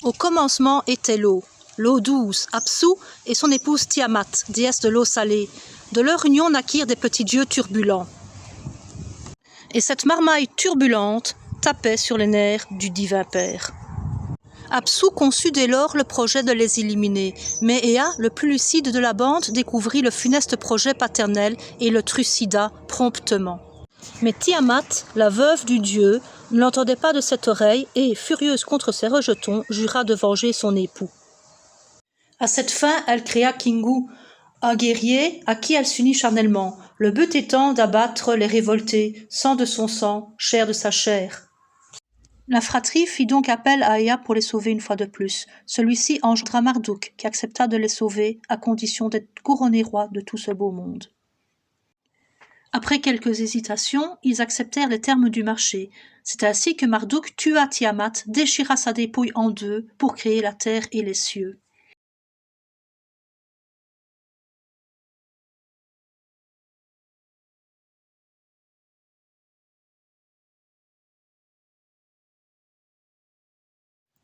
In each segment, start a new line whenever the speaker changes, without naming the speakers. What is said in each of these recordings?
Au commencement était l'eau douce, Apsu et son épouse Tiamat, déesse de l'eau salée. De leur union naquirent des petits dieux turbulents. Et cette marmaille turbulente tapait sur les nerfs du divin père. Apsu conçut dès lors le projet de les éliminer, mais Ea, le plus lucide de la bande, découvrit le funeste projet paternel et le trucida promptement. Mais Tiamat, la veuve du dieu, ne l'entendait pas de cette oreille et, furieuse contre ses rejetons, jura de venger son époux. À cette fin, elle créa Kingu, un guerrier à qui elle s'unit charnellement, le but étant d'abattre les révoltés, sang de son sang, chair de sa chair. La fratrie fit donc appel à Ea pour les sauver une fois de plus. Celui-ci engendra Marduk, qui accepta de les sauver à condition d'être couronné roi de tout ce beau monde. Après quelques hésitations, ils acceptèrent les termes du marché. C'est ainsi que Marduk tua Tiamat, déchira sa dépouille en deux pour créer la terre et les cieux.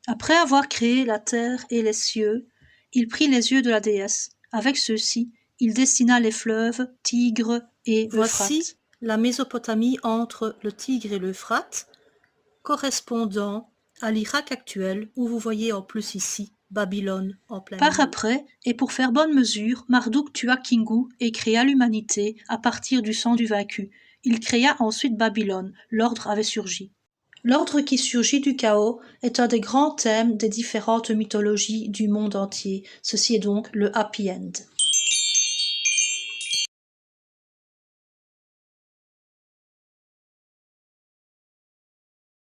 Après avoir créé la terre et les cieux, il prit les yeux de la déesse. Avec ceux-ci, il dessina les fleuves, Tigre et Euphrate. Voici la Mésopotamie entre le Tigre et l'Euphrate, correspondant à l'Irak actuel, où vous voyez en plus ici Babylone en plein milieu. Par après, et pour faire bonne mesure, Marduk tua Kingu et créa l'humanité à partir du sang du vaincu. Il créa ensuite Babylone, l'ordre avait surgi. L'ordre qui surgit du chaos est un des grands thèmes des différentes mythologies du monde entier. Ceci est donc le happy end.